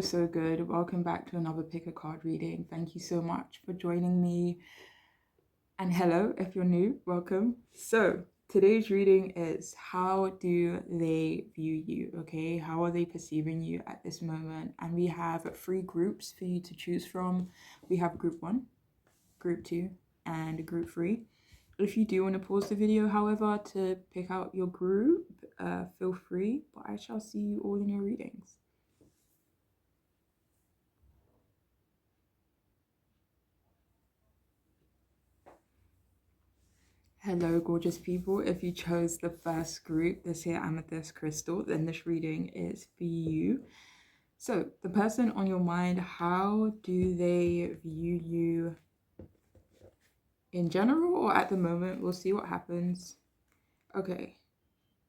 so good. Welcome back to another pick a card reading. Thank you so much for joining me. And hello, if you're new, welcome. So today's reading is, how do they view you? Okay, how are they perceiving you at this moment? And we have 3 groups for you to choose from. We have group 1, group 2, and group 3. If you do want to pause the video, however, to pick out your group, feel free, but I shall see you all in your readings. Hello, gorgeous people. If you chose the first group, this here amethyst crystal, then this reading is for you. So, the person on your mind, how do they view you in general or at the moment? We'll see what happens. Okay,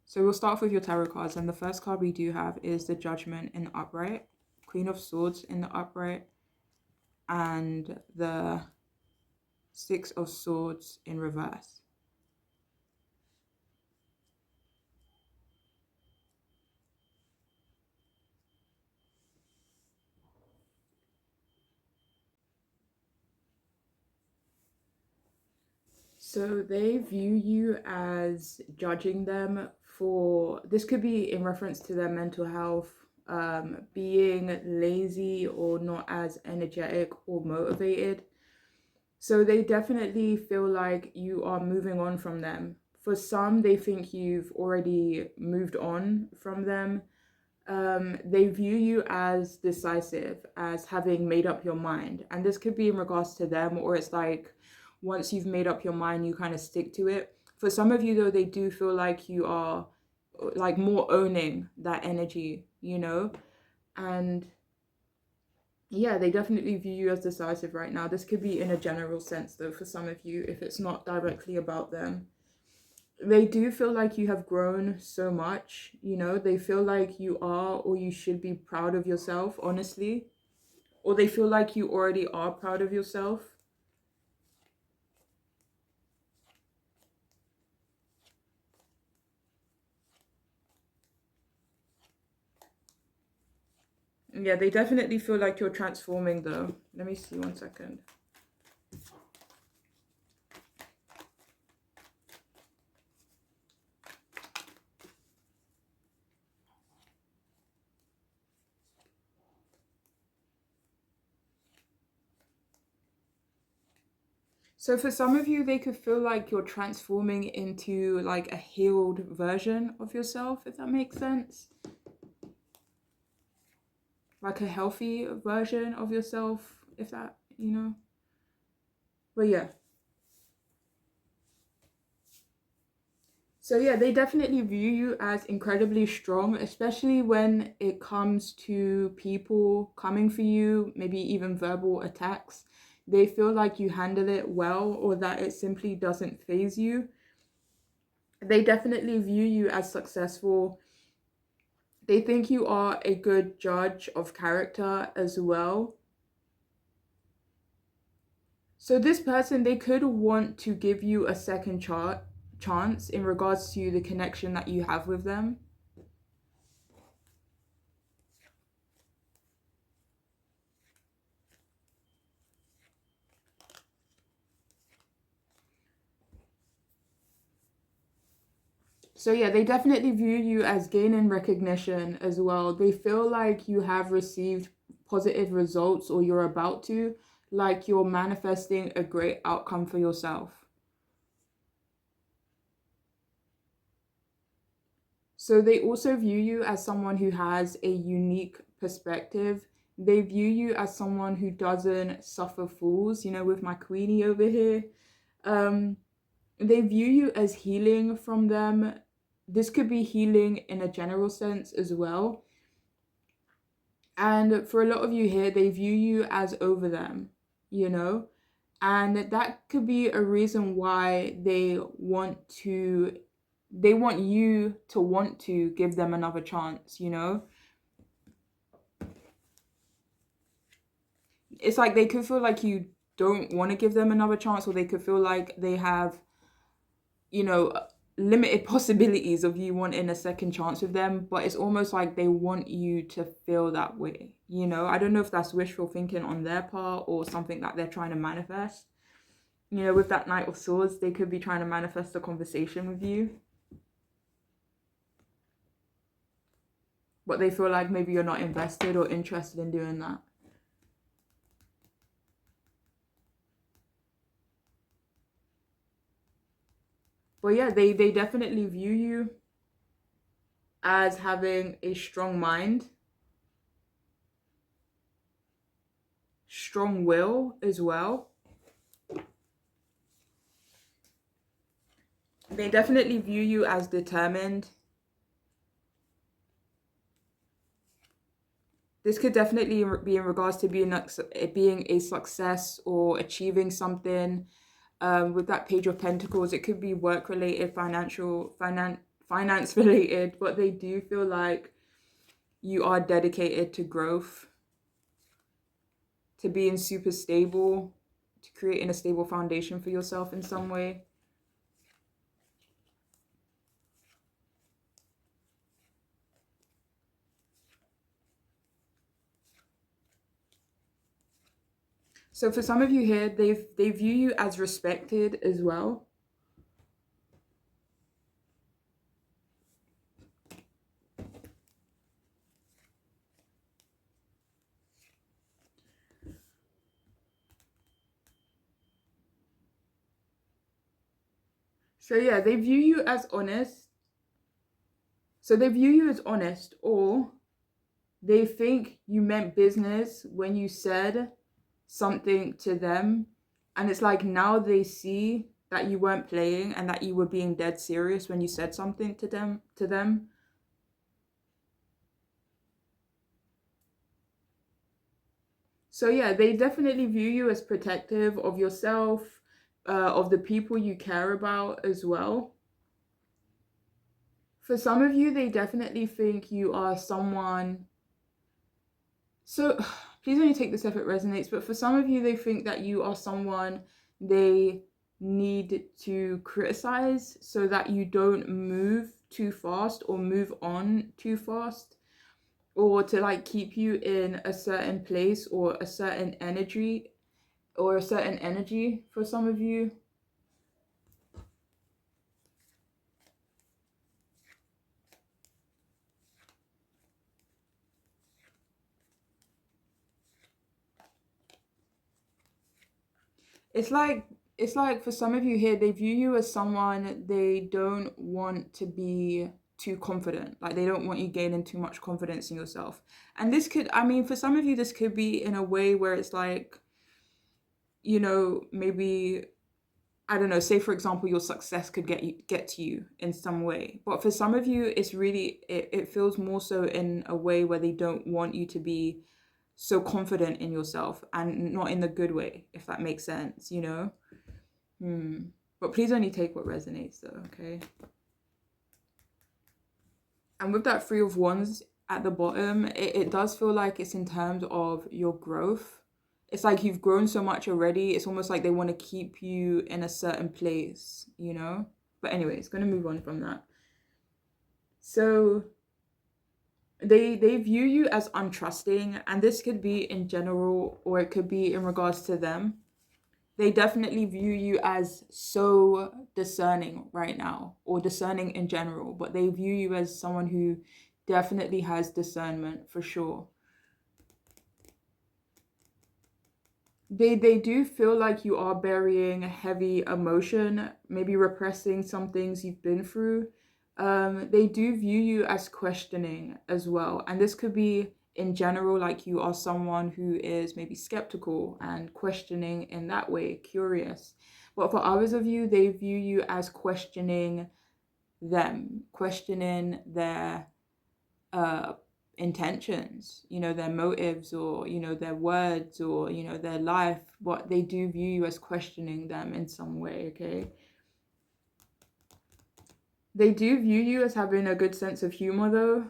so we'll start off with your tarot cards, and the first card we do have is the Judgment in the upright, Queen of Swords in the upright, and the 6 of Swords in reverse. So they view you as judging them for, this could be in reference to their mental health, being lazy or not as energetic or motivated. So they definitely feel like you are moving on from them. For some, they think you've already moved on from them. They view you as decisive, as having made up your mind. And this could be in regards to them, or it's like, once you've made up your mind, you kind of stick to it. For some of you, though, they do feel like you are like more owning that energy, you know? And yeah, they definitely view you as decisive right now. This could be in a general sense, though, for some of you, if it's not directly about them. They do feel like you have grown so much, you know? They feel like you are, or you should be proud of yourself, honestly. Or they feel like you already are proud of yourself. Yeah, they definitely feel like you're transforming, though. Let me see 1 second. So for some of you, they could feel like you're transforming into like a healed version of yourself, if that makes sense. Like a healthy version of yourself, if that, you know. But yeah. So yeah, they definitely view you as incredibly strong, especially when it comes to people coming for you, maybe even verbal attacks. They feel like you handle it well, or that it simply doesn't faze you. They definitely view you as successful. They think you are a good judge of character as well. So this person, they could want to give you a second chance in regards to the connection that you have with them. So yeah, they definitely view you as gaining recognition as well. They feel like you have received positive results, or you're about to, like you're manifesting a great outcome for yourself. So they also view you as someone who has a unique perspective. They view you as someone who doesn't suffer fools, you know, with my queenie over here. They view you as healing from them. This could be healing in a general sense as well. And for a lot of you here, they view you as over them, you know? And that could be a reason why they want you to want to give them another chance, you know? It's like they could feel like you don't want to give them another chance, or they could feel like they have, you know, limited possibilities of you wanting a second chance with them, but it's almost like they want you to feel that way. I don't know if that's wishful thinking on their part or something that they're trying to manifest. With that Knight of Swords, they could be trying to manifest a conversation with you, but they feel like maybe you're not invested or interested in doing that. But yeah, they definitely view you as having a strong mind, strong will as well. They definitely view you as determined. This could definitely be in regards to being a success or achieving something. With that Page of Pentacles, it could be work related, finance related, but they do feel like you are dedicated to growth, to being super stable, to creating a stable foundation for yourself in some way. So for some of you here, they view you as respected as well. So yeah, they view you as honest. So they view you as honest, or they think you meant business when you said something to them, and it's like now they see that you weren't playing and that you were being dead serious when you said something to them. So yeah, they definitely view you as protective of yourself, of the people you care about as well. For some of you, they definitely think you are someone. So please only take this if it resonates, but for some of you, they think that you are someone they need to criticize so that you don't move too fast or move on too fast, or to like keep you in a certain place or a certain energy for some of you. It's like for some of you here, they view you as someone they don't want to be too confident. Like they don't want you gaining too much confidence in yourself. And this could, I mean, for some of you, this could be in a way where it's like, maybe, I don't know, say for example, your success could get to you in some way. But for some of you, it's really, it feels more so in a way where they don't want you to be so confident in yourself, and not in the good way, if that makes sense. But please only take what resonates though, okay? And with that Three of Wands at the bottom, it does feel like it's in terms of your growth. It's like you've grown so much already. It's almost like they want to keep you in a certain place, But anyways, going to move on from that. So they view you as untrusting, and this could be in general or it could be in regards to them. They definitely view you as so discerning right now, or discerning in general, but they view you as someone who definitely has discernment for sure. They do feel like you are burying heavy emotion, maybe repressing some things you've been through. They do view you as questioning as well, and this could be in general, like you are someone who is maybe skeptical and questioning in that way, curious. But for others of you, they view you as questioning them, questioning their intentions, their motives, or their words, or their life. But they do view you as questioning them in some way, okay? They do view you as having a good sense of humor though.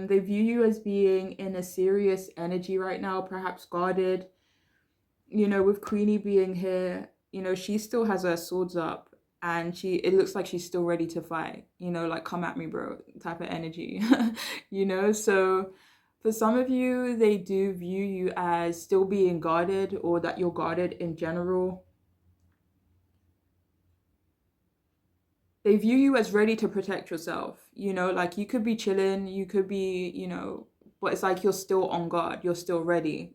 They view you as being in a serious energy right now, perhaps guarded. With Queenie being here, she still has her swords up. and it looks like she's still ready to fight, like come at me, bro, type of energy. So for some of you, they do view you as still being guarded, or that you're guarded in general. They view you as ready to protect yourself, like you could be chilling, you could be, but it's like you're still on guard, you're still ready.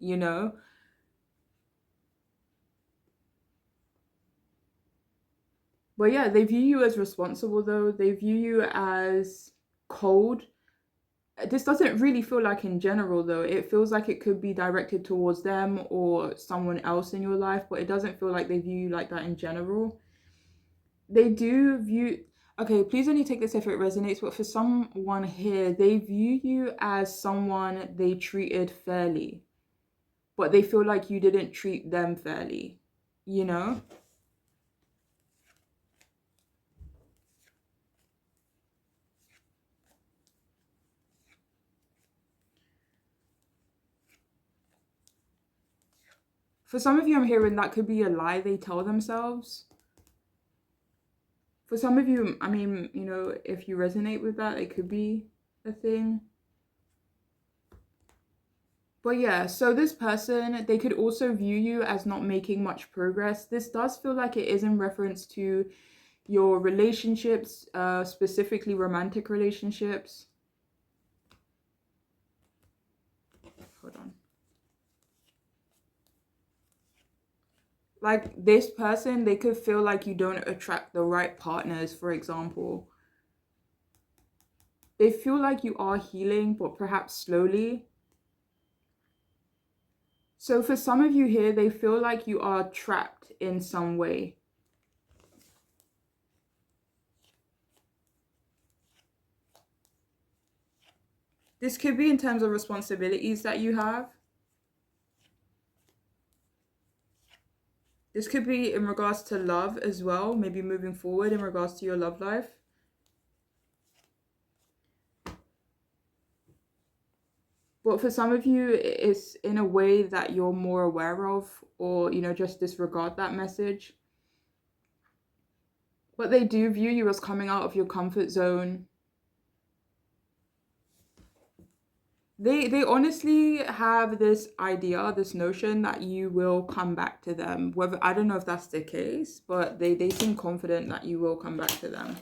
But yeah, they view you as responsible though. They view you as cold. This doesn't really feel like in general though. It feels like it could be directed towards them or someone else in your life, but it doesn't feel like they view you like that in general. They do view, okay, please only take this if it resonates, but for someone here, they view you as someone they treated fairly, but they feel like you didn't treat them fairly, you know? For some of you, I'm hearing that could be a lie they tell themselves. For some of you, I mean, if you resonate with that, it could be a thing. But yeah, so this person, they could also view you as not making much progress. This does feel like it is in reference to your relationships, specifically romantic relationships. Hold on. Like this person, they could feel like you don't attract the right partners, for example. They feel like you are healing, but perhaps slowly. So for some of you here, they feel like you are trapped in some way. This could be in terms of responsibilities that you have. This could be in regards to love as well, maybe moving forward in regards to your love life. But for some of you, it's in a way that you're more aware of, or, just disregard that message. But they do view you as coming out of your comfort zone. They honestly have this idea, this notion that you will come back to them. Whether, I don't know if that's the case, but they seem confident that you will come back to them.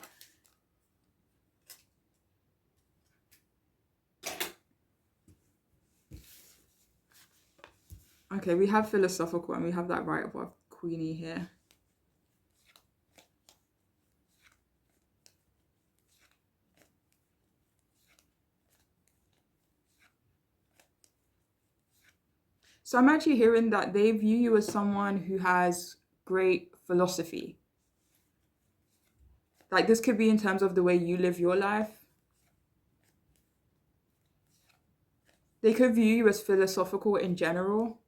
Okay, we have philosophical and we have that right above Queenie here. So I'm actually hearing that they view you as someone who has great philosophy. Like this could be in terms of the way you live your life. They could view you as philosophical in general.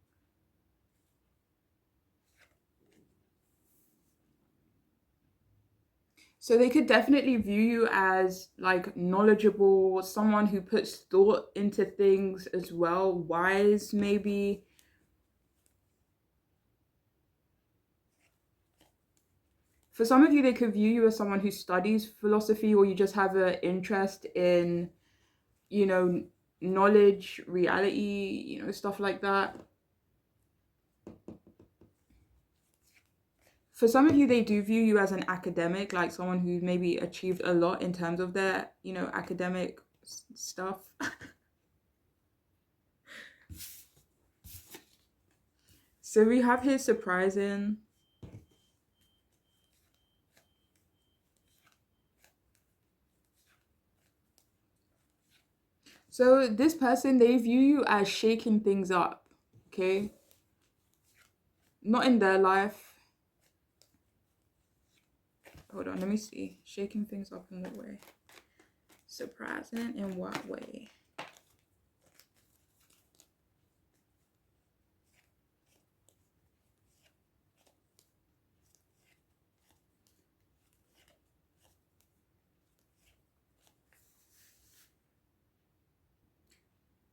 So they could definitely view you as like knowledgeable, someone who puts thought into things as well, wise maybe. For some of you, they could view you as someone who studies philosophy, or you just have an interest in, knowledge, reality, stuff like that. For some of you, they do view you as an academic, like someone who maybe achieved a lot in terms of their, academic stuff. So we have here surprising. So this person, they view you as shaking things up, okay? Not in their life. Hold on, let me see. Shaking things up in what way? Surprising in what way?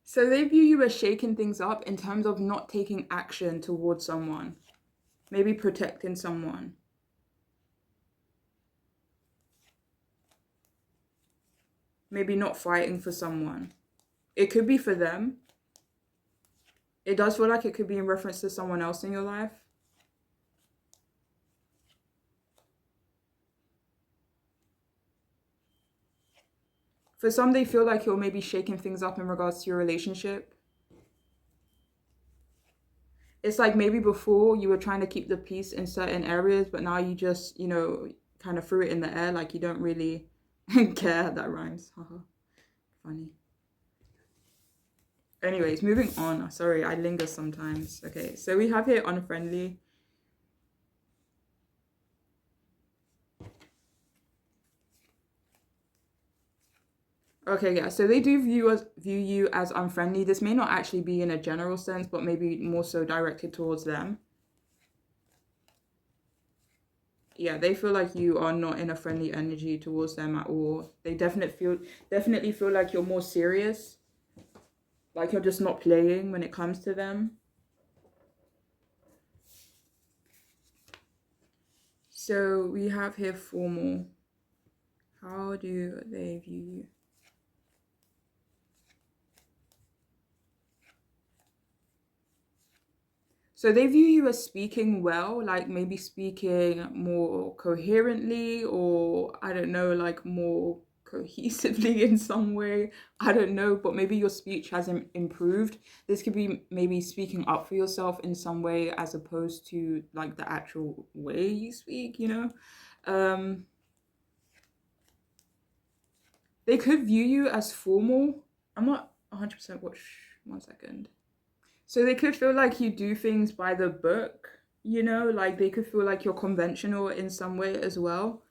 So they view you as shaking things up in terms of not taking action towards someone. Maybe protecting someone. maybe not fighting for someone. It could be for them. It does feel like it could be in reference to someone else in your life. For some, they feel like you're maybe shaking things up in regards to your relationship. It's like maybe before you were trying to keep the peace in certain areas, but now you just, kind of threw it in the air, like you don't really care. That rhymes. Haha. Funny. Anyways, moving on. Sorry, I linger sometimes. Okay, so we have here unfriendly. Okay, yeah, so they do view you as unfriendly. This may not actually be in a general sense, but maybe more so directed towards them. Yeah, they feel like you are not in a friendly energy towards them at all. They definitely feel like you're more serious. Like you're just not playing when it comes to them. So we have here formal. How do they view you? So they view you as speaking well, like maybe speaking more coherently, or I don't know, like more cohesively in some way. I don't know, but maybe your speech has improved. This could be maybe speaking up for yourself in some way as opposed to like the actual way you speak, They could view you as formal. I'm not 100% one second. So they could feel like you do things by the book, like they could feel like you're conventional in some way as well.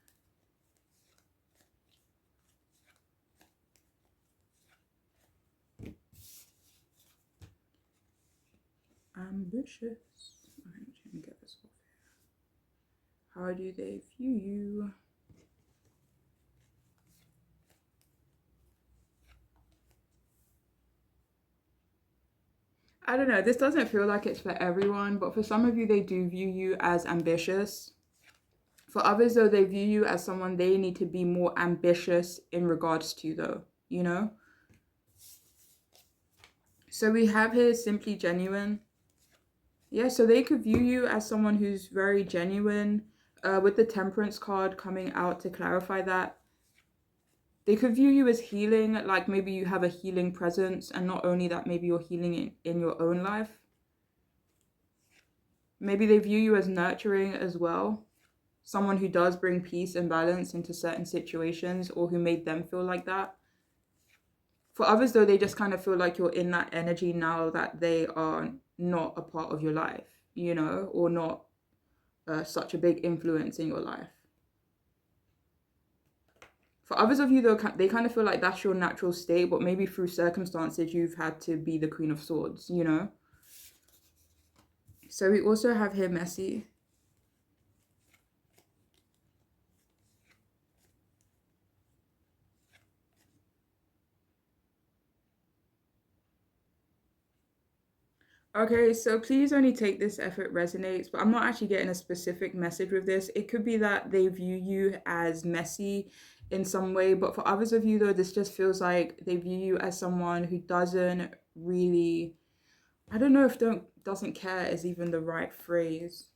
Ambitious. I'm trying to get this off here. How do they view you? I don't know. This doesn't feel like it's for everyone, but for some of you, they do view you as ambitious. For others, though, they view you as someone they need to be more ambitious in regards to, though. So we have here simply genuine. Yeah, so they could view you as someone who's very genuine, with the temperance card coming out to clarify that. They could view you as healing, like maybe you have a healing presence, and not only that, maybe you're healing in your own life. Maybe they view you as nurturing as well, someone who does bring peace and balance into certain situations, or who made them feel like that. For others, though, they just kind of feel like you're in that energy now that they are not a part of your life, or not such a big influence in your life. For others of you, though, they kind of feel like that's your natural state, but maybe through circumstances, you've had to be the Queen of Swords, So we also have here messy. Okay, so please only take this if it resonates, but I'm not actually getting a specific message with this. It could be that they view you as messy in some way, but for others of you, though, this just feels like they view you as someone who doesn't really, I don't know if doesn't care is even the right phrase.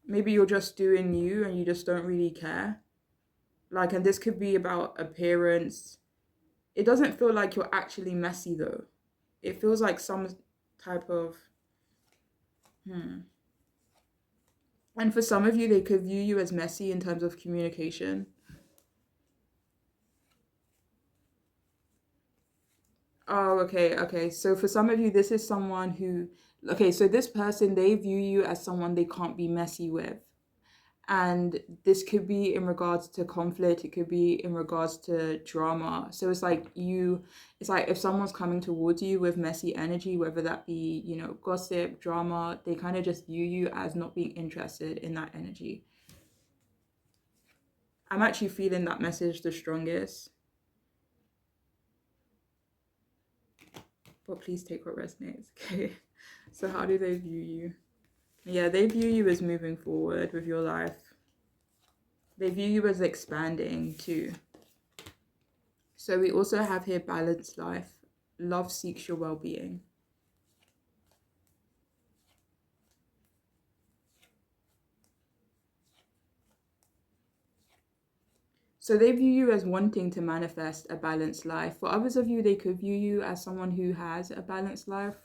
Maybe you're just doing you and you just don't really care. Like, and this could be about appearance. It doesn't feel like you're actually messy, though. It feels like some type of And for some of you, they could view you as messy in terms of communication. Oh, okay. So for some of you, this is someone who, okay, so this person, they view you as someone they can't be messy with. And this could be in regards to conflict, it could be in regards to drama. So it's like if someone's coming towards you with messy energy, whether that be, gossip, drama, they kind of just view you as not being interested in that energy. I'm actually feeling that message the strongest. But please take what resonates, okay? So how do they view you? Yeah, they view you as moving forward with your life. They view you as expanding too. So we also have here balanced life. Love seeks your well-being. So they view you as wanting to manifest a balanced life. For others of you, they could view you as someone who has a balanced life.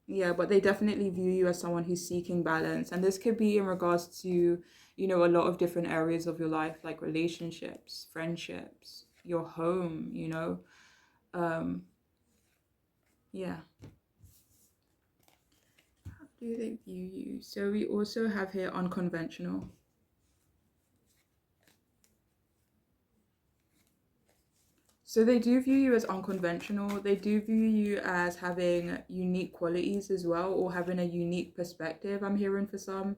Yeah, but they definitely view you as someone who's seeking balance. And this could be in regards to, a lot of different areas of your life, like relationships, friendships, your home, Um, yeah. How do they view you? So we also have here unconventional. So they do view you as unconventional. They do view you as having unique qualities as well, or having a unique perspective, I'm hearing for some.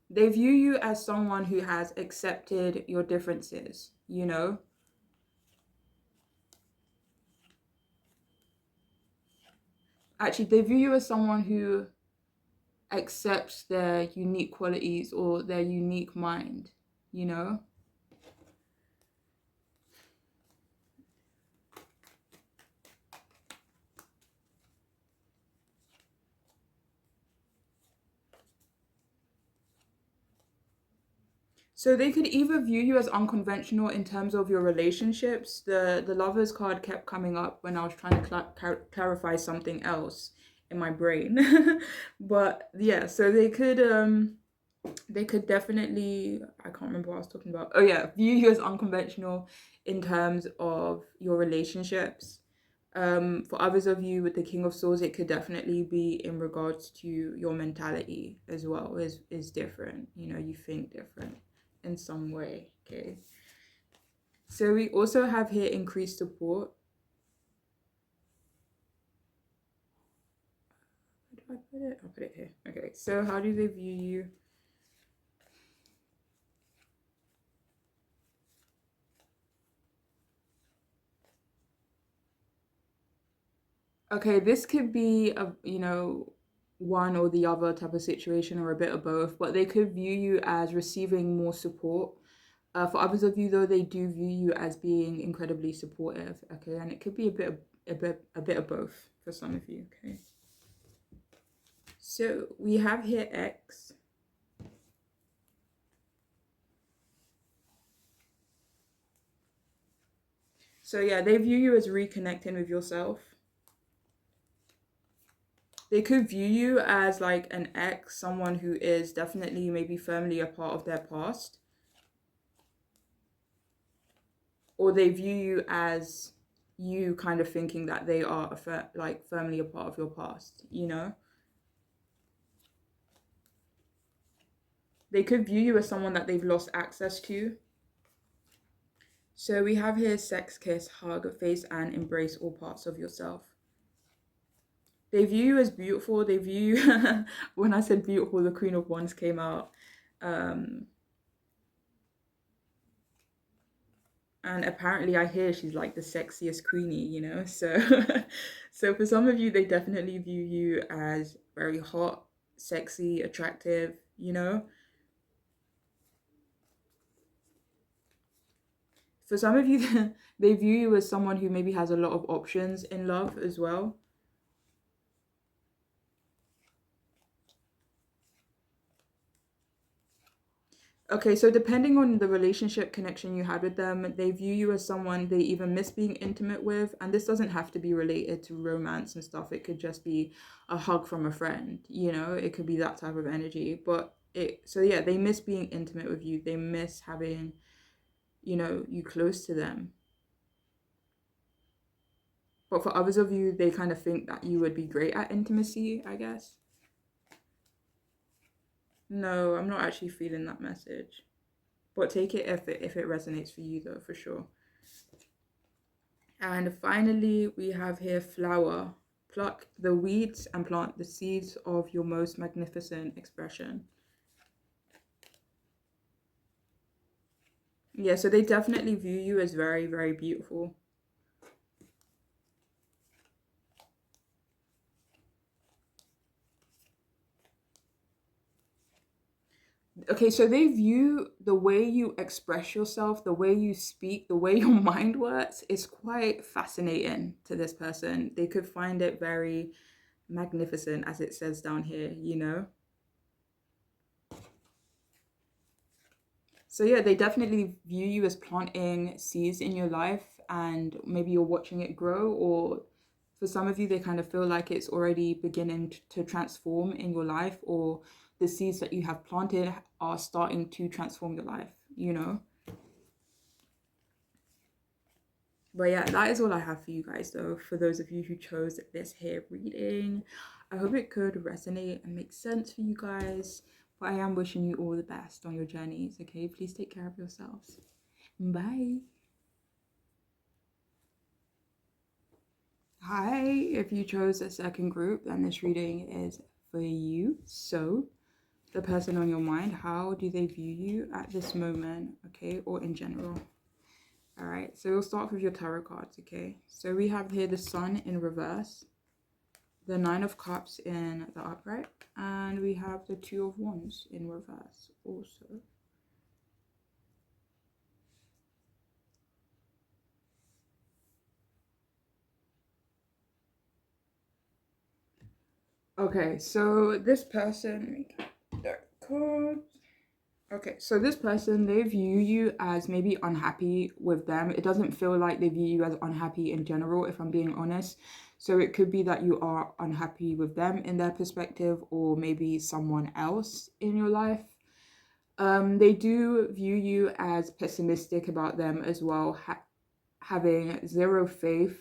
They view you as someone who has accepted your differences. Actually, they view you as someone who accepts their unique qualities or their unique mind. So they could either view you as unconventional in terms of your relationships. The lovers card kept coming up when I was trying to clarify something else in my brain. But yeah, so they could definitely, I can't remember what I was talking about. Oh yeah, view you as unconventional in terms of your relationships. For others of you with the King of Swords, it could definitely be in regards to your mentality as well, is different. You think different in some way. Okay. So we also have here increased support. Where did I put it? I'll put it here. Okay. So how do they view you? Okay, this could be one or the other type of situation or a bit of both, but they could view you as receiving more support. For others of you, though, they do view you as being incredibly supportive. Okay, and it could be a bit of both for some of you. Okay. So we have here X. So yeah, they view you as reconnecting with yourself. They could view you as like an ex, someone who is definitely maybe firmly a part of their past, or they view you as you kind of thinking that they are like firmly a part of your past. They could view you as someone that they've lost access to. So we have here sex, kiss, hug, face, and embrace all parts of yourself. They view you as beautiful. They view you, when I said beautiful, the Queen of Wands came out. Um, and apparently I hear she's like the sexiest queenie. So so for some of you, they definitely view you as very hot, sexy, attractive. For some of you, they view you as someone who maybe has a lot of options in love as well. Okay, so depending on the relationship connection you had with them, they view you as someone they even miss being intimate with. And this doesn't have to be related to romance and stuff. It could just be a hug from a friend. It could be that type of energy. So yeah, they miss being intimate with you. They miss having you close to them. But for others of you, they kind of think that you would be great at intimacy, I guess. No, I'm not actually feeling that message. But take it if it resonates for you though, for sure. And finally, we have here flower. Pluck the weeds and plant the seeds of your most magnificent expression. Yeah, so they definitely view you as very, very beautiful. Okay, so they view the way you express yourself, the way you speak, the way your mind works is quite fascinating to this person. They could find it very magnificent, as it says down here, you know? So yeah, they definitely view you as planting seeds in your life, and maybe you're watching it grow, or for some of you, they kind of feel like it's already beginning to transform in your life, or the seeds that you have planted are starting to transform your life, you know? But yeah, that is all I have for you guys, though, for those of you who chose this here reading. I hope it could resonate and make sense for you guys. But I am wishing you all the best on your journeys, okay? Please take care of yourselves. Bye. Hi, if you chose a second group, then this reading is for you. So, the person on your mind, how do they view you at this moment, okay? Or in general. All right, so we'll start with your tarot cards, okay? So we have here the Sun in reverse, the Nine of Cups in the upright, and we have the Two of Wands in reverse also. Okay, so this person, that card. Okay, so this person, they view you as maybe unhappy with them. It doesn't feel like they view you as unhappy in general, if I'm being honest. So it could be that you are unhappy with them in their perspective, or maybe someone else in your life. They do view you as pessimistic about them as well, having zero faith,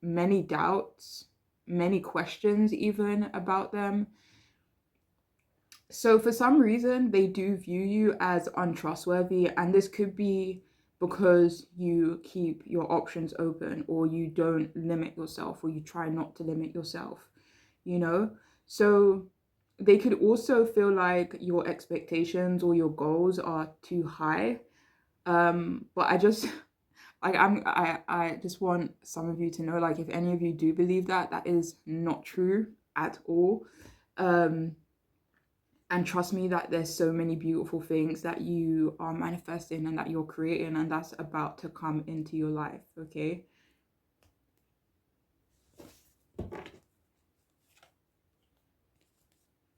many doubts, many questions even about them. So for some reason, they do view you as untrustworthy, and this could be because you keep your options open, or you don't limit yourself, or you try not to limit yourself, you know? So they could also feel like your expectations or your goals are too high. But I just I just want some of you to know, like, if any of you do believe that, that is not true at all. Um, and trust me that there's so many beautiful things that you are manifesting and that you're creating, and that's about to come into your life, okay?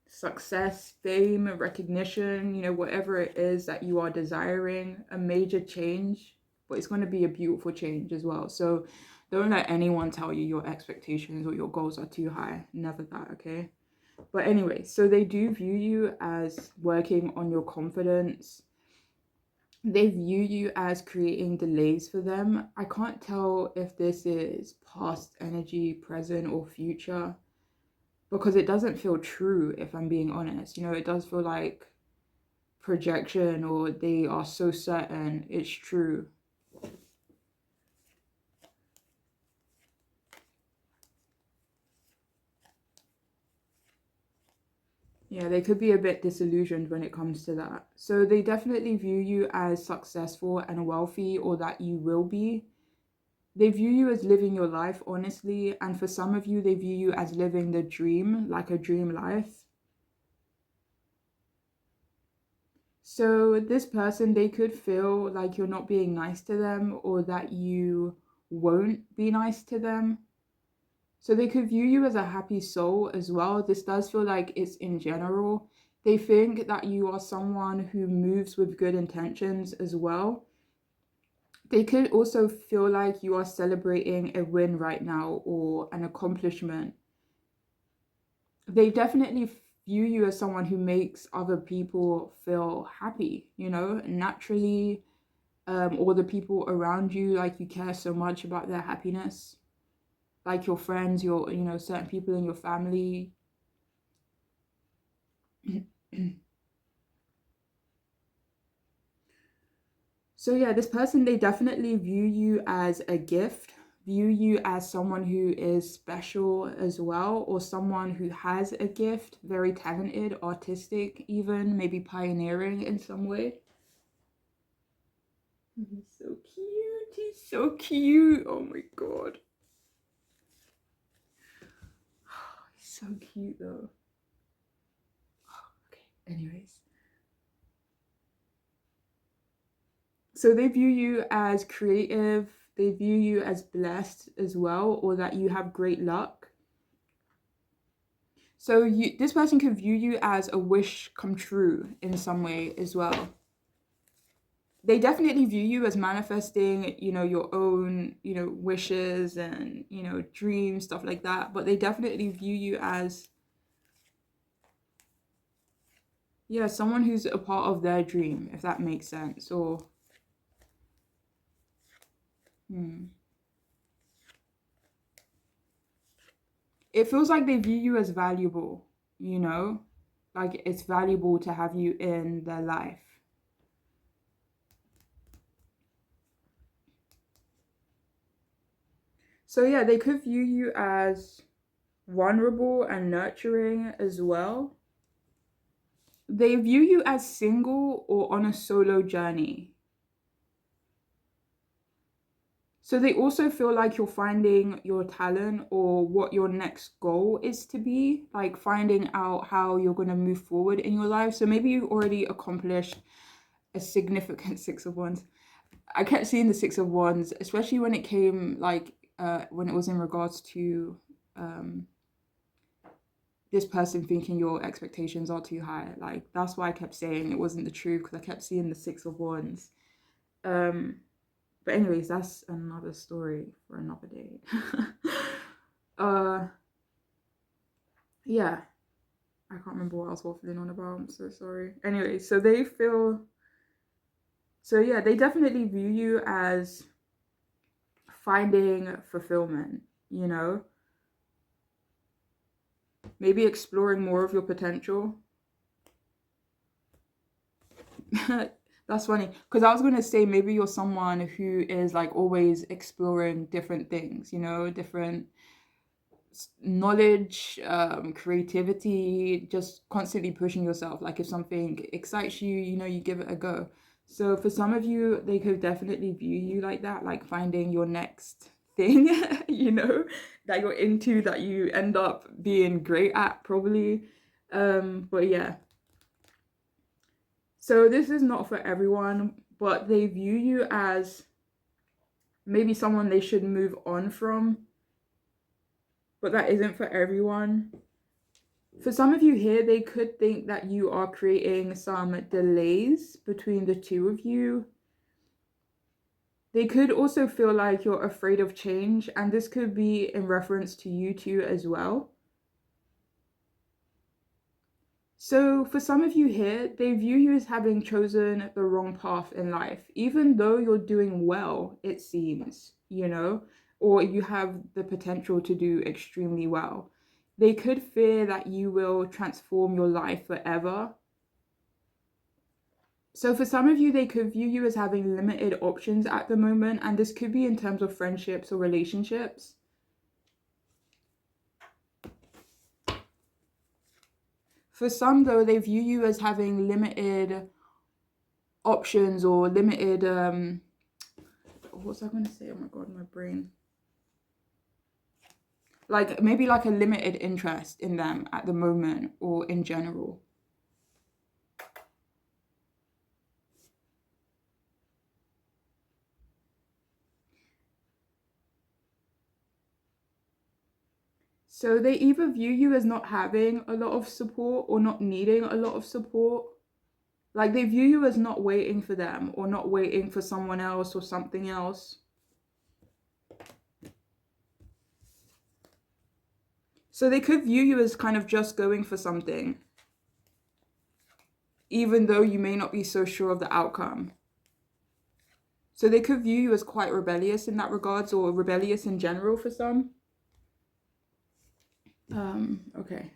Success, fame, recognition, you know, whatever it is that you are desiring, a major change, but it's going to be a beautiful change as well. So don't let anyone tell you your expectations or your goals are too high. Never that, okay? But anyway, so they do view you as working on your confidence. They view you as creating delays for them. I can't tell if this is past energy, present, or future, because it doesn't feel true, if I'm being honest. You know, it does feel like projection, or they are so certain it's true. Yeah, they could be a bit disillusioned when it comes to that. So they definitely view you as successful and wealthy, or that you will be. They view you as living your life honestly, and for some of you, they view you as living the dream, like a dream life. So this person, they could feel like you're not being nice to them, or that you won't be nice to them. So they could view you as a happy soul as well. This does feel like it's in general. They think that you are someone who moves with good intentions as well. They could also feel like you are celebrating a win right now, or an accomplishment. They definitely view you as someone who makes other people feel happy, you know, naturally. Or the people around you, like, you care so much about their happiness, like your friends, your, you know, certain people in your family. So yeah, this person, they definitely view you as a gift, view you as someone who is special as well, or someone who has a gift, very talented, artistic, even maybe pioneering in some way. He's so cute. He's so cute. Oh my god. He's so cute though. Okay, anyways. So they view you as creative, they view you as blessed as well, or that you have great luck. So this person could view you as a wish come true in some way as well. They definitely view you as manifesting, your own, wishes and, dreams, stuff like that. But they definitely view you as, yeah, someone who's a part of their dream, if that makes sense. Or, it feels like they view you as valuable, like it's valuable to have you in their life. So yeah, they could view you as vulnerable and nurturing as well. They view you as single or on a solo journey. So they also feel like you're finding your talent or what your next goal is to be, like finding out how you're going to move forward in your life. So maybe you've already accomplished a significant Six of Wands. I kept seeing the Six of Wands, especially when it came when it was in regards to this person thinking your expectations are too high. Like that's why I kept saying it wasn't the truth, because I kept seeing the Six of Wands. But anyways, that's another story for another day. Yeah, I can't remember what I was waffling on about. I'm so sorry. Anyway, so they definitely view you as finding fulfillment, maybe exploring more of your potential. That's funny, because I was going to say maybe you're someone who is like always exploring different things, different knowledge, creativity, just constantly pushing yourself. Like if something excites you, you give it a go. So for some of you, they could definitely view you like that, like finding your next thing, that you're into, that you end up being great at probably. But yeah. So this is not for everyone, but they view you as maybe someone they should move on from, but that isn't for everyone. For some of you here, they could think that you are creating some delays between the two of you. They could also feel like you're afraid of change, and this could be in reference to you two as well. So for some of you here, they view you as having chosen the wrong path in life, even though you're doing well, it seems, or you have the potential to do extremely well. They could fear that you will transform your life forever. So for some of you, they could view you as having limited options at the moment, and this could be in terms of friendships or relationships. For some, though, they view you as having limited options or limited, what's I going to say? Oh my God, my brain. Like maybe like a limited interest in them at the moment or in general. So they either view you as not having a lot of support or not needing a lot of support. Like they view you as not waiting for them or not waiting for someone else or something else. So they could view you as kind of just going for something, even though you may not be so sure of the outcome. So they could view you as quite rebellious in that regards, or rebellious in general for some. Okay.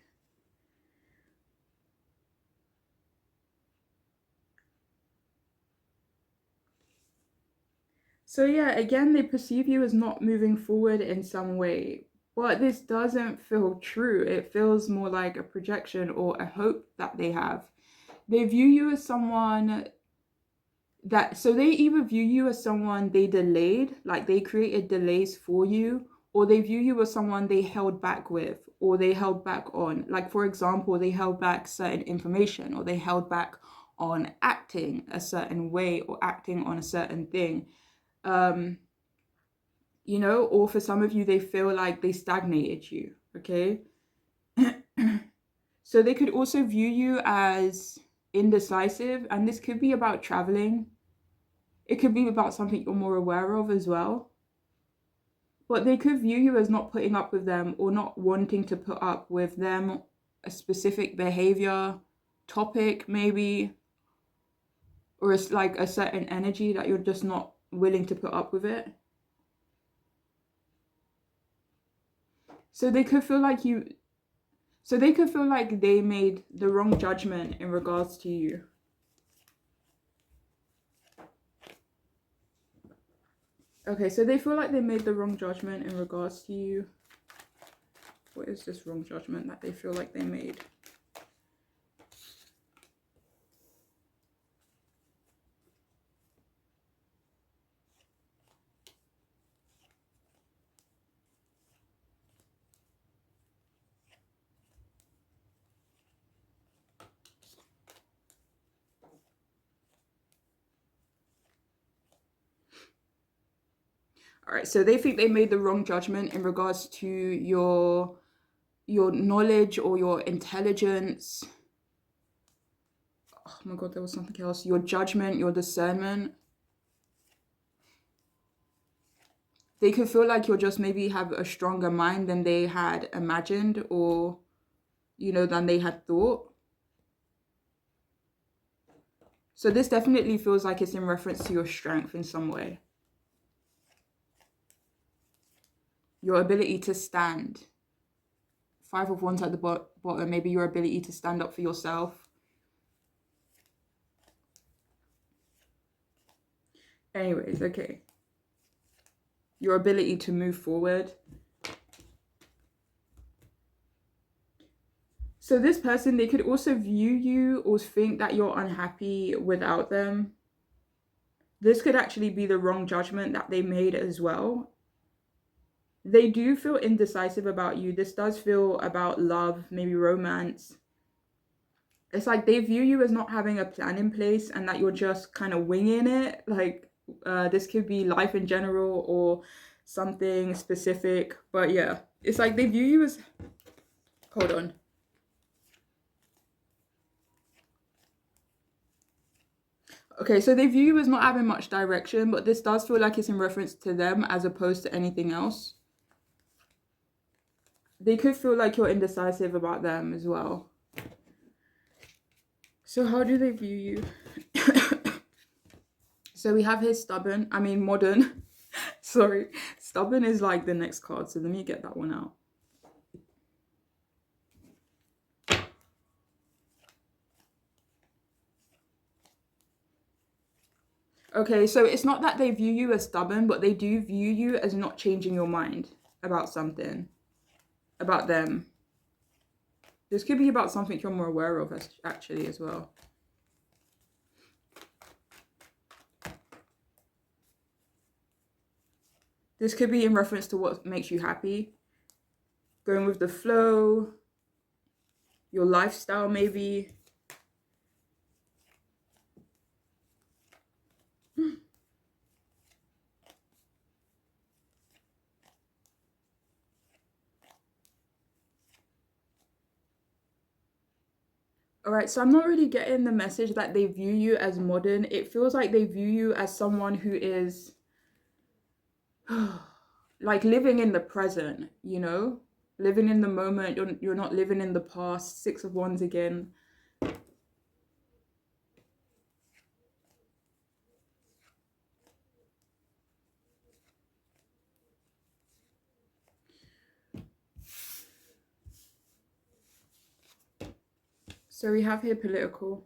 So yeah, again, they perceive you as not moving forward in some way, but this doesn't feel true. It feels more like a projection or a hope that they have. They view you as someone so they either view you as someone they delayed, like they created delays for you, or they view you as someone they held back with, or they held back on. Like, for example, they held back certain information, or they held back on acting a certain way or acting on a certain thing. You know, or for some of you, they feel like they stagnated you, okay? So they could also view you as indecisive, and this could be about traveling. It could be about something you're more aware of as well. But they could view you as not putting up with them or not wanting to put up with them, a specific behavior, topic maybe, or it's like a certain energy that you're just not willing to put up with it. So they could feel like they made the wrong judgment in regards to you. Okay, so they feel like they made the wrong judgment in regards to you. What is this wrong judgment that they feel like they made? All right, so they think they made the wrong judgment in regards to your knowledge or your intelligence. Oh my God, there was something else. Your judgment, your discernment. They could feel like you'll just maybe have a stronger mind than they had imagined, or, you know, than they had thought. So this definitely feels like it's in reference to your strength in some way. Your ability to stand. 5 of Wands at the bottom, maybe your ability to stand up for yourself. Anyways, okay. Your ability to move forward. So this person, they could also view you or think that you're unhappy without them. This could actually be the wrong judgment that they made as well. They do feel indecisive about you. This does feel about love, maybe romance. It's like they view you as not having a plan in place and that you're just kind of winging it. Like this could be life in general or something specific. But yeah, it's like they view you as... Hold on. Okay, so they view you as not having much direction, but this does feel like it's in reference to them as opposed to anything else. They could feel like you're indecisive about them as well. So how do they view you? So we have here stubborn, modern. Sorry, stubborn is like the next card, so let me get that one out. Okay, so it's not that they view you as stubborn, but they do view you as not changing your mind about something, about them. This could be about something you're more aware of actually as well. This could be in reference to what makes you happy. Going with the flow, your lifestyle maybe. All right, so I'm not really getting the message that they view you as modern. It feels like they view you as someone who is like living in the present, you know? Living in the moment. You're not living in the past. 6 of Wands again. So we have here political.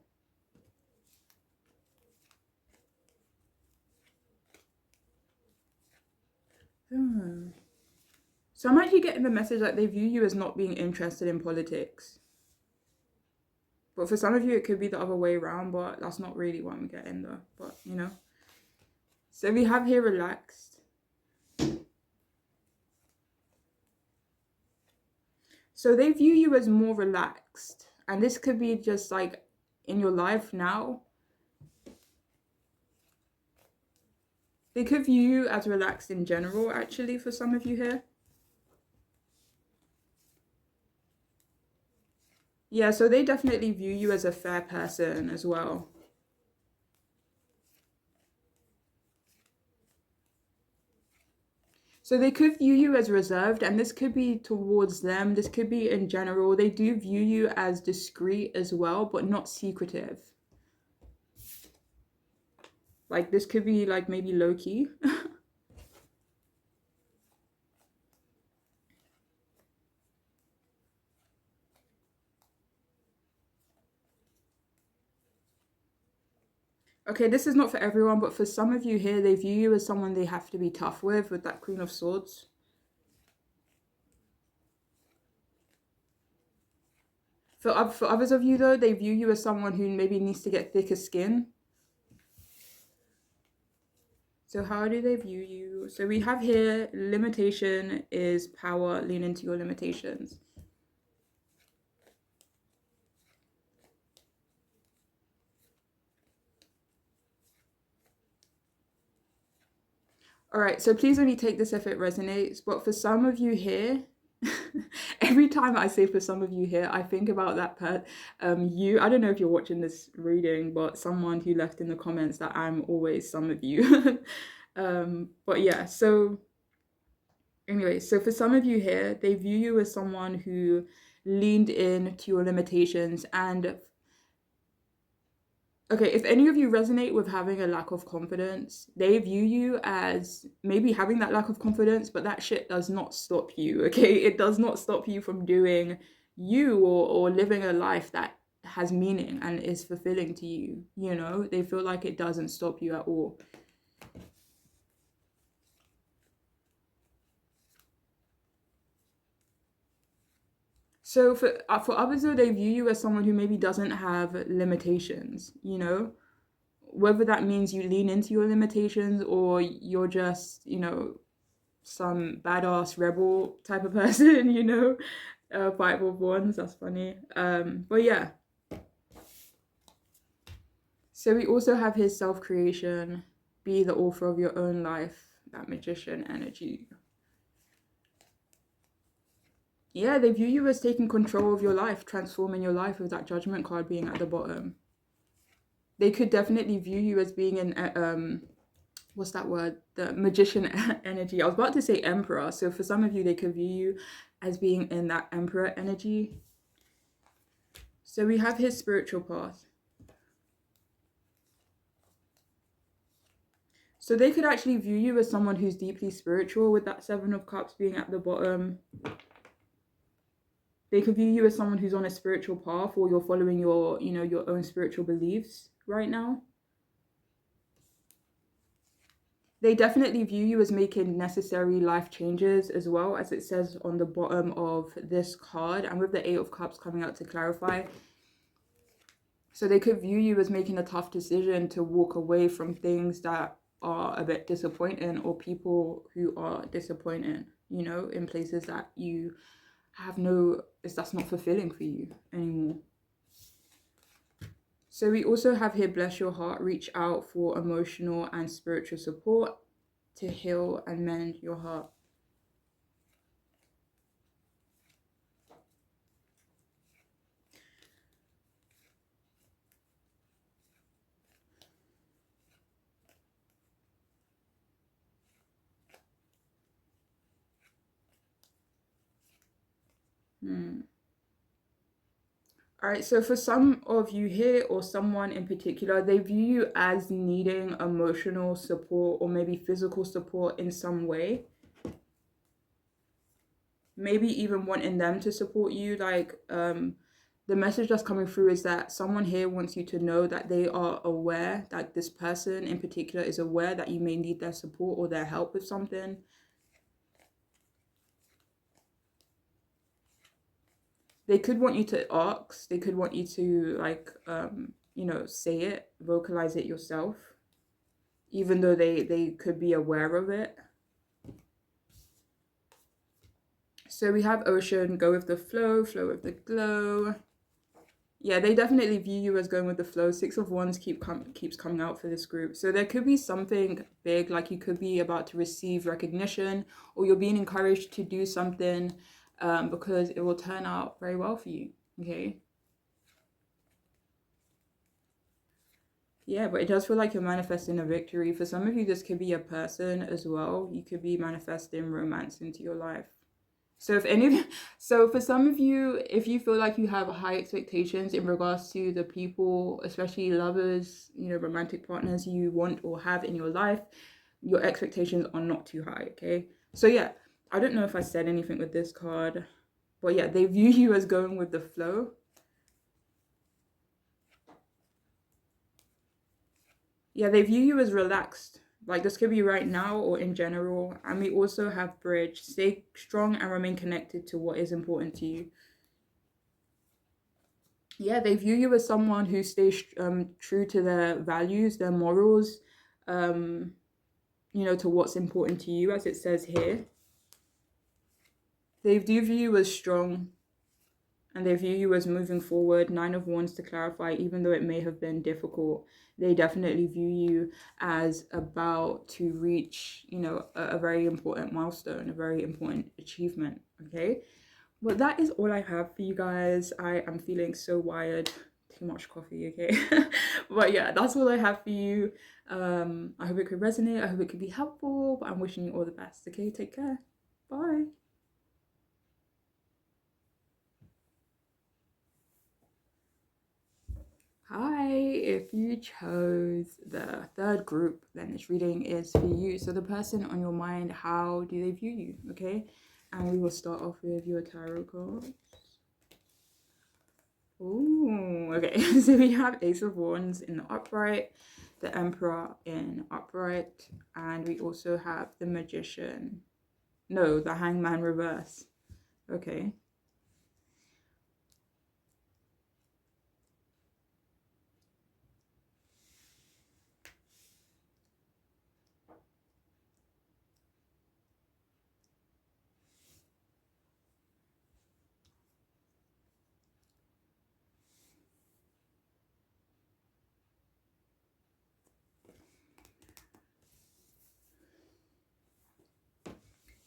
So I'm actually getting the message that they view you as not being interested in politics. But for some of you, it could be the other way around, but that's not really what I'm getting though. But, you know. So we have here relaxed. So they view you as more relaxed. And this could be just like in your life now. They could view you as relaxed in general, actually, for some of you here. Yeah, so they definitely view you as a fair person as well. So they could view you as reserved, and this could be towards them. This could be in general. They do view you as discreet as well, but not secretive. Like this could be like maybe low key. Okay, this is not for everyone, but for some of you here, they view you as someone they have to be tough with that Queen of Swords. For others of you, though, they view you as someone who maybe needs to get thicker skin. So how do they view you? So we have here, limitation is power, lean into your limitations. All right, so please only take this if it resonates. But for some of you here, every time I say for some of you here, I think about that I don't know if you're watching this reading, but someone who left in the comments that I'm always some of you. But yeah, so anyway, so for some of you here, they view you as someone who leaned in to your limitations. And okay, if any of you resonate with having a lack of confidence, they view you as maybe having that lack of confidence, but that shit does not stop you, okay? It does not stop you from doing you or living a life that has meaning and is fulfilling to you, you know? They feel like it doesn't stop you at all. So for others though, they view you as someone who maybe doesn't have limitations, you know? Whether that means you lean into your limitations or you're just, you know, some badass rebel type of person, you know, fight with wands. That's funny. But yeah. So we also have his self-creation, be the author of your own life, that magician energy. Yeah, they view you as taking control of your life, transforming your life with that judgment card being at the bottom. They could definitely view you as being in what's that word? The magician energy. I was about to say emperor. So for some of you, they could view you as being in that emperor energy. So we have his spiritual path. So they could actually view you as someone who's deeply spiritual with that Seven of Cups being at the bottom. They could view you as someone who's on a spiritual path or you're following your, you know, your own spiritual beliefs right now. They definitely view you as making necessary life changes as well, as it says on the bottom of this card, and with the Eight of Cups coming out to clarify. So they could view you as making a tough decision to walk away from things that are a bit disappointing or people who are disappointing, you know, in places that you have that's not fulfilling for you anymore. So we also have here, bless your heart, reach out for emotional and spiritual support to heal and mend your heart. All right, so for some of you here or someone in particular, they view you as needing emotional support or maybe physical support in some way. Maybe even wanting them to support you. Like the message that's coming through is that someone here wants you to know that they are aware, that this person in particular is aware that you may need their support or their help with something. They could want you to ask, they could want you to like you know, say it, vocalize it yourself, even though they could be aware of it. So we have ocean, go with the flow, flow with the glow. Yeah, they definitely view you as going with the flow. Six of Wands keeps coming out for this group. So there could be something big, like you could be about to receive recognition, or you're being encouraged to do something, because it will turn out very well for you. Okay. Yeah, but it does feel like you're manifesting a victory. For some of you, this could be a person as well. You could be manifesting romance into your life. So if any of, so for some of you, if you feel like you have high expectations in regards to the people, especially lovers, romantic partners you want or have in your life, your expectations are not too high, okay? So yeah, I don't know if I said anything with this card, but yeah, they view you as going with the flow. Yeah, they view you as relaxed. Like this could be right now or in general. And we also have bridge. Stay strong and remain connected to what is important to you. Yeah, they view you as someone who stays true to their values, their morals, um, to what's important to you, as it says here. They do view you as strong, and they view you as moving forward. Nine of Wands to clarify, even though it may have been difficult, they definitely view you as about to reach, a very important milestone, a very important achievement. Okay. Well, that is all I have for you guys. I am feeling so wired. Too much coffee, okay? But yeah, that's all I have for you. I hope it could resonate. I hope it could be helpful. But I'm wishing you all the best, okay? Take care. Bye. Hi, if you chose the third group, then this reading is for you. So the person on your mind, how do they view you, okay? And we will start off with your tarot card. Ooh, okay. So we have Ace of Wands in the upright, the Emperor in upright, and we also have the Magician. No, the Hangman reverse. Okay.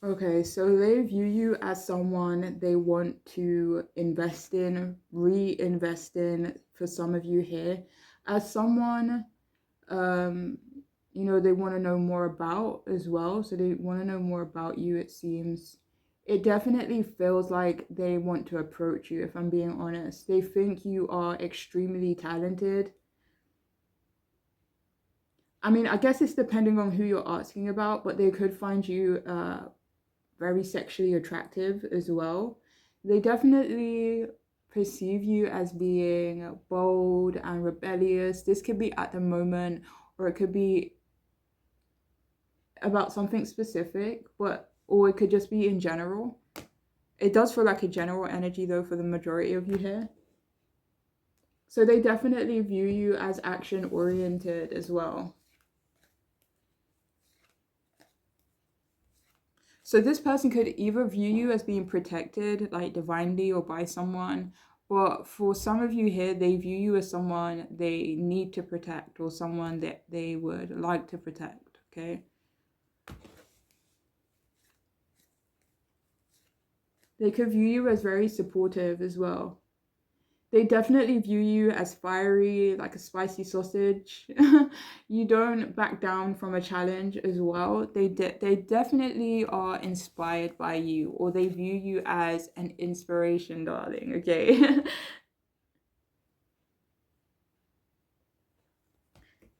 Okay, so they view you as someone they want to invest in, reinvest in, for some of you here, as someone they want to know more about as well. So they want to know more about you, it seems. It definitely feels like they want to approach you, if I'm being honest. They think you are extremely talented. I mean, I guess it's depending on who you're asking about, but they could find you very sexually attractive as well. They definitely perceive you as being bold and rebellious. This could be at the moment, or it could be about something specific, or it could just be in general. It does feel like a general energy though for the majority of you here. So they definitely view you as action oriented as well. So this person could either view you as being protected, like divinely or by someone, but for some of you here, they view you as someone they need to protect or someone that they would like to protect, okay? They could view you as very supportive as well. They definitely view you as fiery, like a spicy sausage. You don't back down from a challenge as well. They definitely are inspired by you, or they view you as an inspiration, darling, okay?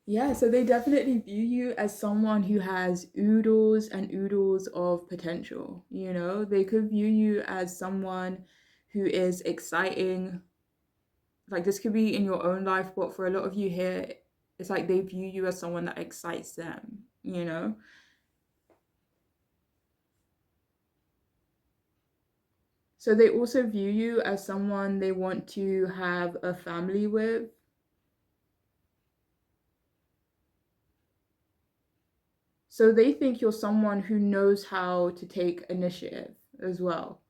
Yeah, so they definitely view you as someone who has oodles and oodles of potential, They could view you as someone who is exciting. Like this could be in your own life, but for a lot of you here, it's like they view you as someone that excites them. So they also view you as someone they want to have a family with. So they think you're someone who knows how to take initiative as well.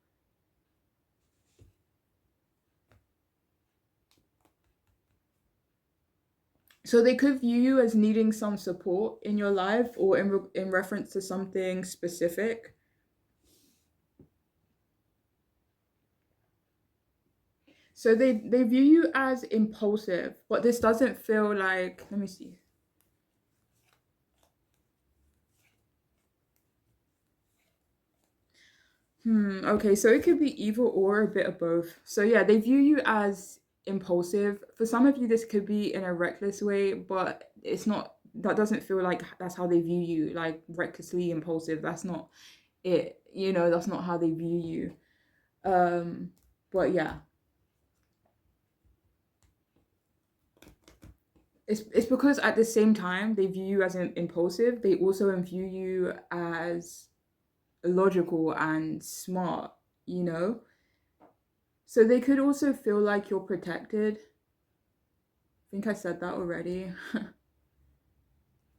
So they could view you as needing some support in your life, or in reference to something specific. So they view you as impulsive, but this doesn't feel like, let me see. Okay, so it could be either or a bit of both. So yeah, they view you as impulsive. For some of you, this could be in a reckless way, but it's not, that doesn't feel like that's how they view you, like recklessly impulsive. That's not it. That's not how they view you. But yeah, it's because at the same time they view you as impulsive, they also view you as logical and smart, you know? So they could also feel like you're protected. I think I said that already.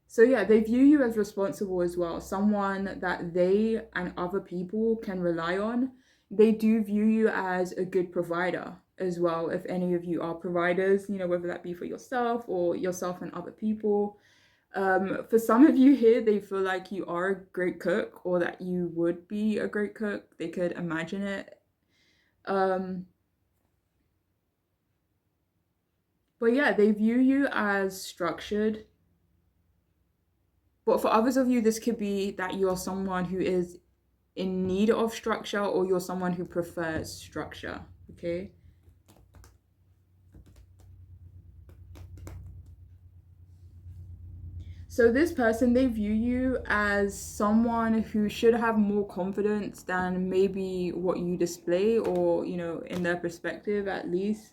So yeah, they view you as responsible as well, someone that they and other people can rely on. They do view you as a good provider as well, if any of you are providers, whether that be for yourself or yourself and other people. For some of you here, they feel like you are a great cook or that you would be a great cook. They could imagine it. Um, but yeah, they view you as structured. But for others of you, this could be that you're someone who is in need of structure, or you're someone who prefers structure. Okay. So this person, they view you as someone who should have more confidence than maybe what you display, or in their perspective at least.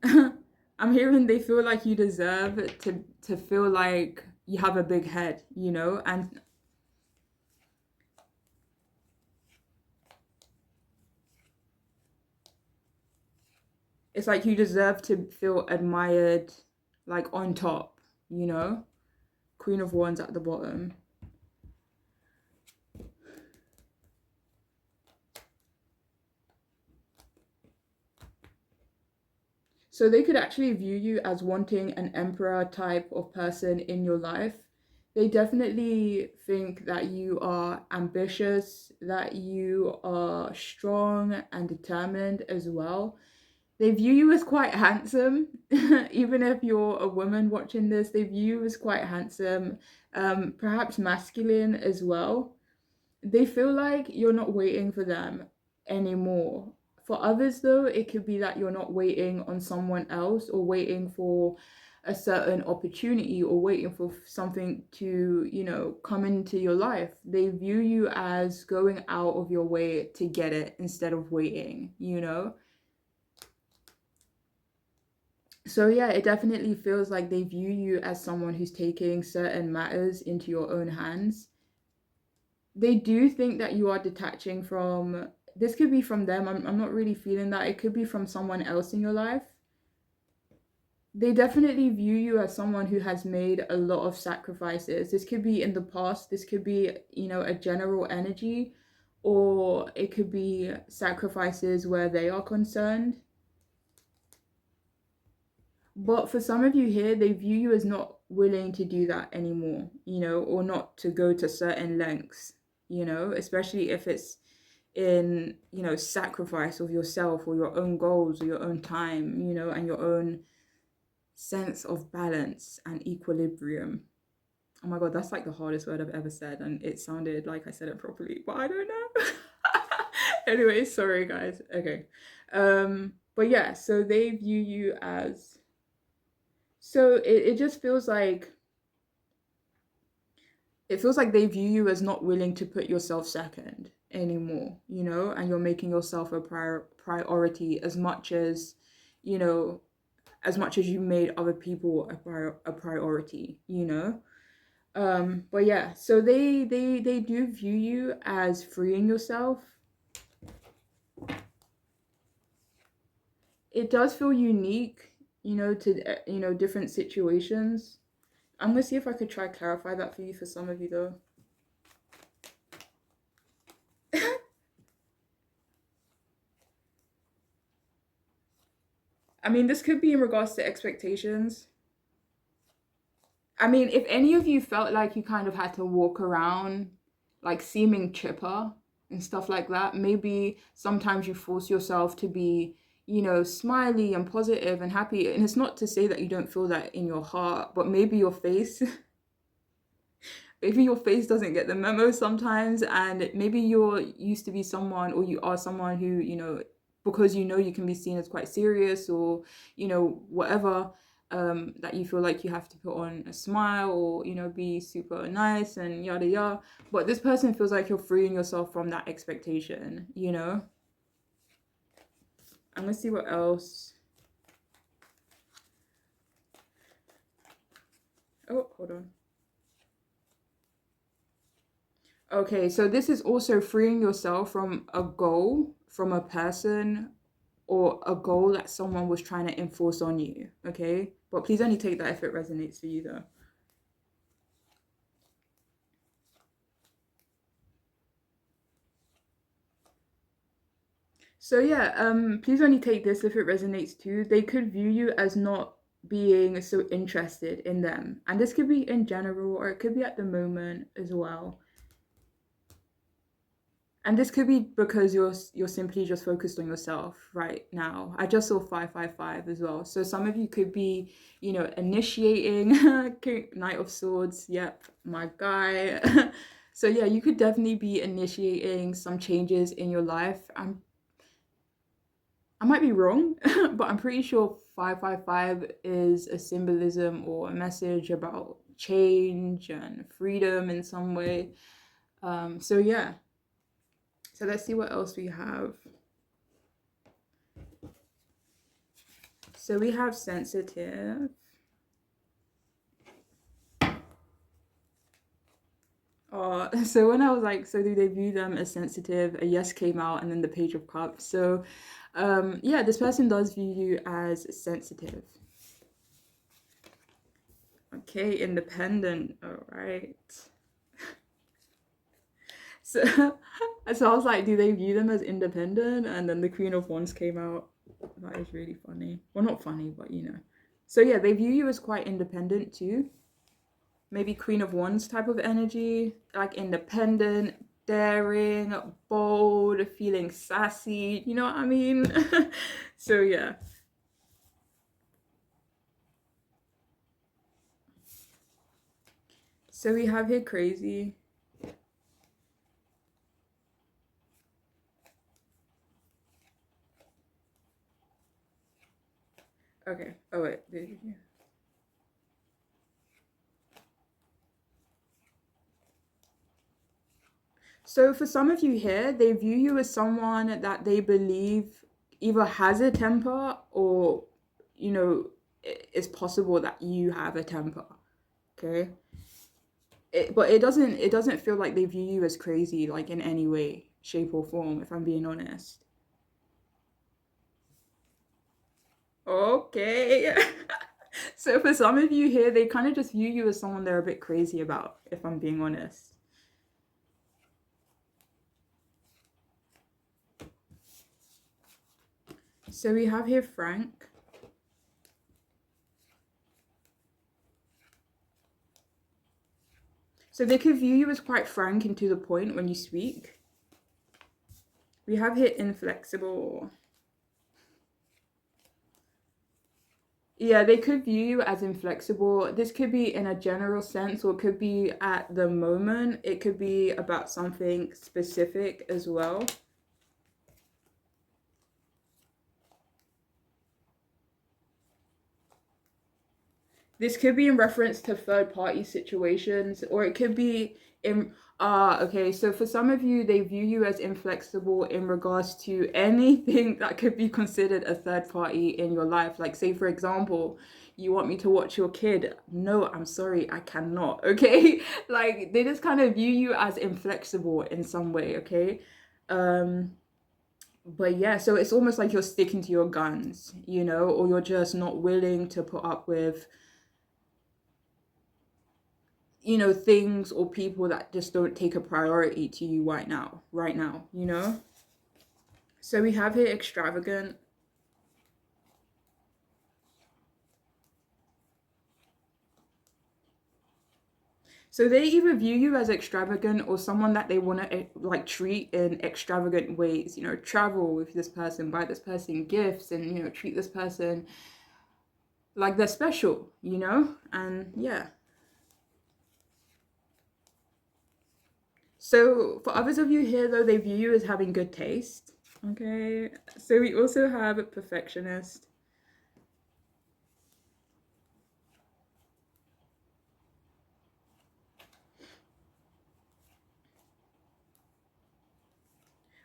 I'm hearing they feel like you deserve to feel like you have a big head, and it's like you deserve to feel admired, like on top, you know? Queen of Wands at the bottom. So they could actually view you as wanting an emperor type of person in your life. They definitely think that you are ambitious, that you are strong and determined as well. They view you as quite handsome. Even if you're a woman watching this, they view you as quite handsome, perhaps masculine as well. They feel like you're not waiting for them anymore. For others, though, it could be that you're not waiting on someone else, or waiting for a certain opportunity, or waiting for something to, come into your life. They view you as going out of your way to get it instead of waiting. So yeah, it definitely feels like they view you as someone who's taking certain matters into your own hands. They do think that you are detaching from, this could be from them. I'm not really feeling that. It could be from someone else in your life. They definitely view you as someone who has made a lot of sacrifices. This could be in the past, this could be, a general energy, or it could be sacrifices where they are concerned. But for some of you here, they view you as not willing to do that anymore, or not to go to certain lengths, especially if it's in, sacrifice of yourself or your own goals or your own time, and your own sense of balance and equilibrium. Oh my God, that's like the hardest word I've ever said, and it sounded like I said it properly, but I don't know. Anyway, sorry guys. Okay. But yeah, so they view you as, so it just feels like, they view you as not willing to put yourself second anymore, and you're making yourself a priority as much as, you know, you made other people a priority. But yeah, so they do view you as freeing yourself. It does feel unique, to different situations. I'm gonna see if I could try clarify that for you, for some of you though. I mean, this could be in regards to expectations. I mean, if any of you felt like you kind of had to walk around like seeming chipper and stuff like that, maybe sometimes you force yourself to be, smiley and positive and happy. And it's not to say that you don't feel that in your heart, but maybe your face, maybe your face doesn't get the memo sometimes. And maybe you're used to be someone, or you are someone who, because you can be seen as quite serious, or, whatever, that you feel like you have to put on a smile, or, be super nice and yada yada. But this person feels like you're freeing yourself from that expectation. I'm gonna see what else. Oh, hold on. Okay, so this is also freeing yourself from a goal, from a person, or a goal that someone was trying to enforce on you, okay? But please only take that if it resonates for you, though. So yeah, please only take this if it resonates too. They could view you as not being so interested in them. And this could be in general, or it could be at the moment as well. And this could be because you're simply just focused on yourself right now. I just saw 555 as well. So some of you could be, initiating Knight of Swords. Yep, my guy. So yeah, you could definitely be initiating some changes in your life. I might be wrong, but I'm pretty sure 555 is a symbolism or a message about change and freedom in some way. So yeah. So let's see what else we have. So we have sensitive. So when I was like, so do they view them as sensitive? A yes came out, and then the Page of Cups. So, yeah, this person does view you as sensitive. Okay, independent. All right. So, so I was like, do they view them as independent? And then the Queen of Wands came out. That is really funny. Well, not funny, but So yeah, they view you as quite independent too. Maybe Queen of Wands type of energy, like independent, daring, bold, feeling sassy. You know what I mean? So yeah. So we have here crazy. Okay. Oh wait. So for some of you here, they view you as someone that they believe either has a temper, or, it's possible that you have a temper. Okay. But it doesn't feel like they view you as crazy, like in any way, shape, or form, if I'm being honest. Okay. So for some of you here, they kind of just view you as someone they're a bit crazy about, if I'm being honest. So we have here Frank. So they could view you as quite frank and to the point when you speak. We have here inflexible. Yeah, they could view you as inflexible. This could be in a general sense, or it could be at the moment. It could be about something specific as well. This could be in reference to third party situations, or it could be in okay, so for some of you, they view you as inflexible in regards to anything that could be considered a third party in your life. Like, say, for example, you want me to watch your kid. No, I'm sorry, I cannot. Okay. Like, they just kind of view you as inflexible in some way. Okay. But yeah, so it's almost like you're sticking to your guns, or you're just not willing to put up with things or people that just don't take a priority to you right now. So we have here extravagant. So they either view you as extravagant or someone that they want to like treat in extravagant ways. You know, travel with this person, buy this person gifts, and you know, treat this person like they're special. You know, and yeah. So for others of you here, though, they view you as having good taste. Okay. So we also have a perfectionist.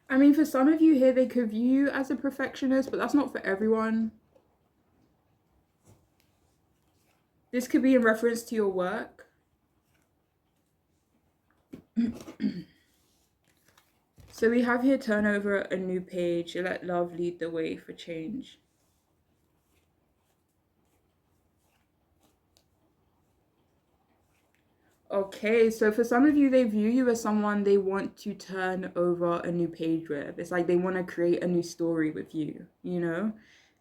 I mean, for some of you here, they could view you as a perfectionist, but that's not for everyone. This could be in reference to your work. So we have here turn over a new page. Let love lead the way for change. Okay, so for some of you, they view you as someone they want to turn over a new page with. It's like they want to create a new story with you, you know?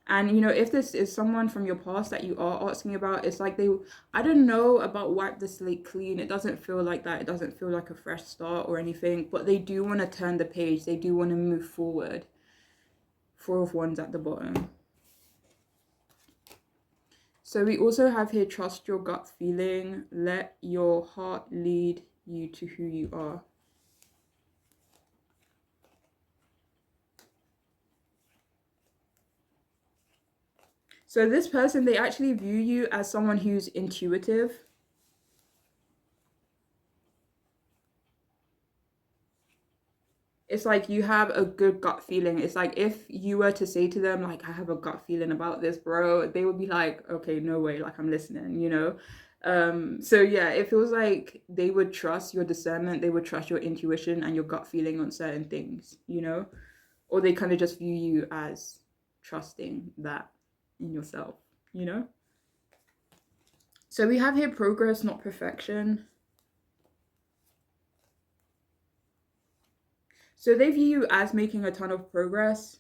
And you know, if this is someone from your past that you are asking about, it's like they, I don't know about wipe the slate clean. It doesn't feel like that. It doesn't feel like a fresh start or anything, but they do want to turn the page. They do want to move forward. Four of Wands at the bottom. So we also have here, trust your gut feeling. Let your heart lead you to who you are. So this person, they actually view you as someone who's intuitive. It's like you have a good gut feeling. It's like if you were to say to them, like, I have a gut feeling about this, bro, they would be like, okay, no way, like I'm listening, you know? So yeah, it feels like they would trust your discernment, they would trust your intuition and your gut feeling on certain things, you know? Or they kind of just view you as trusting that in yourself, you know? So we have here progress, not perfection. So they view you as making a ton of progress.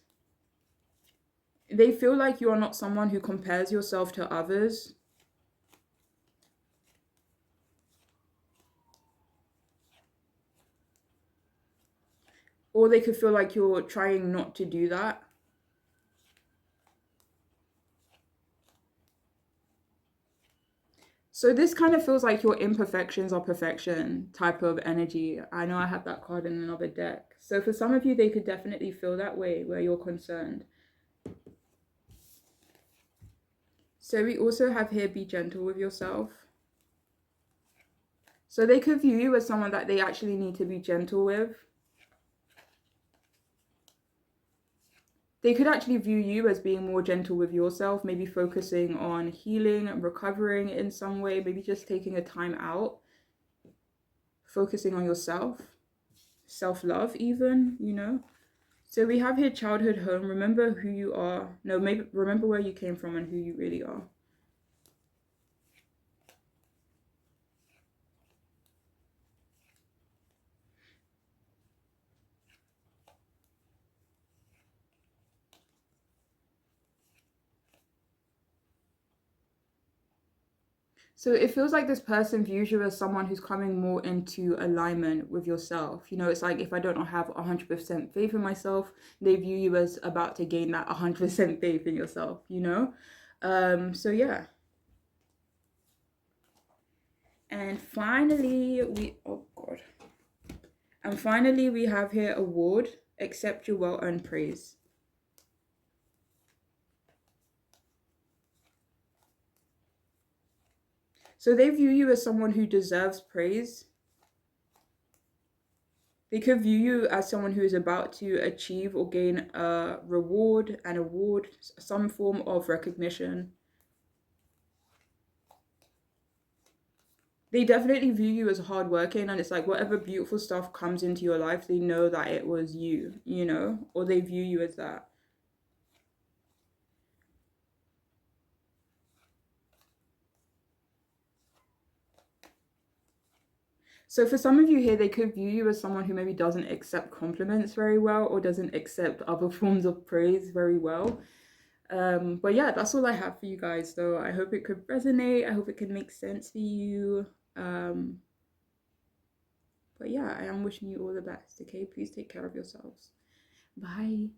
They feel like you are not someone who compares yourself to others. Or they could feel like you're trying not to do that. So this kind of feels like your imperfections are perfection type of energy. I know I have that card in another deck. So for some of you, they could definitely feel that way where you're concerned. So we also have here, be gentle with yourself. So they could view you as someone that they actually need to be gentle with. They could actually view you as being more gentle with yourself, maybe focusing on healing and recovering in some way, maybe just taking a time out, focusing on yourself, self-love even, you know. So we have here childhood home. Remember who you are. No, maybe remember where you came from and who you really are. So it feels like this person views you as someone who's coming more into alignment with yourself. You know, it's like if I don't have 100% faith in myself, they view you as about to gain that 100% faith in yourself, you know? So yeah. And finally, oh God. And finally, we have here award, accept your well-earned praise. So they view you as someone who deserves praise. They could view you as someone who is about to achieve or gain a reward, an award, some form of recognition. They definitely view you as hardworking, and it's like whatever beautiful stuff comes into your life, they know that it was you, you know, or they view you as that. So for some of you here, they could view you as someone who maybe doesn't accept compliments very well or doesn't accept other forms of praise very well. But yeah, that's all I have for you guys, though. I hope it could resonate. I hope it could make sense for you. But yeah, I am wishing you all the best. Okay, please take care of yourselves. Bye.